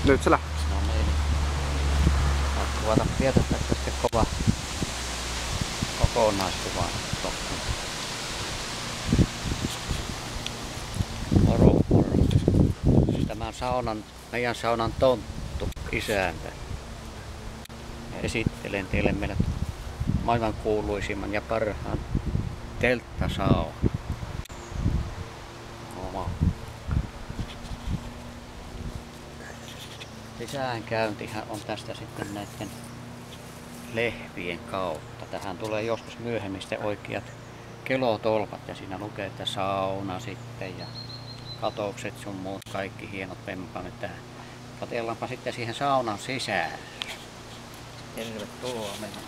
Nyt se lähti. No niin. Kuvata pientä sitten kova kokonaiskuva. Moro. Tämän meidän saunan tonttu isäntä. Ja esittelen teille meidän maailman kuuluisimman ja parhaan telttasaunan. Sisäänkäyntihän on tästä sitten näiden lehvien kautta. Tähän tulee joskus myöhemmin sitten oikeat kelotolpat ja siinä lukee, että sauna sitten ja katokset sun muut kaikki hienot vempanet tähän. Katellaanpa sitten siihen saunan sisään. Tervetuloa meidän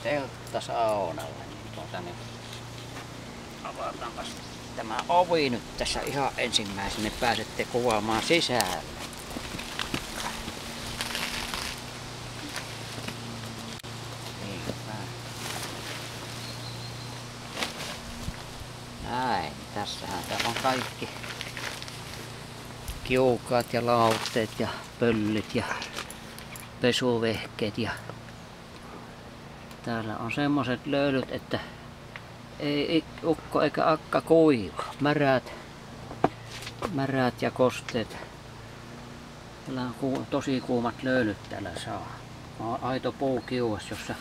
telttasaunalle. Niin avataanpas tämä ovi nyt tässä ihan ensimmäisenä, pääsette kuvaamaan sisään. Näin, tässähän täällä on kaikki kiukaat ja lautteet ja pöllit ja pesuvehkeet ja täällä on semmoset löylyt, että ei ukko eikä akka kuiva. Märät ja kosteet. Täällä on tosi kuumat löylyt täällä saa. On aito puukiuas, jolla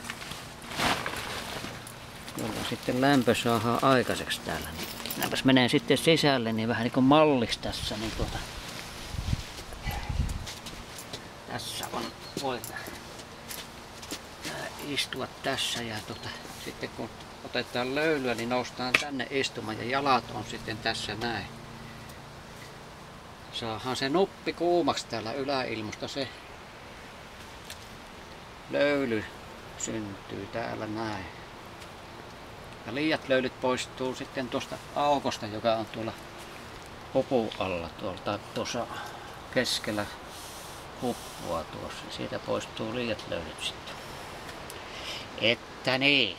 sitten lämpö saadaan aikaiseksi täällä. Näinpäs menee sitten sisälle, niin vähän niin kuin mallis tässä. Niin tässä on, voi istua tässä ja sitten kun otetaan löylyä, niin noustaan tänne istumaan ja jalat on sitten tässä näin. Saahan se nuppi kuumaksi täällä yläilmasta, se löyly syntyy täällä näin. Ja liiat löylyt poistuu sitten tuosta aukosta, joka on tuolla hupun alla, tuossa keskellä huppua tuossa. Siitä poistuu liiat löylyt sitten. Että niin.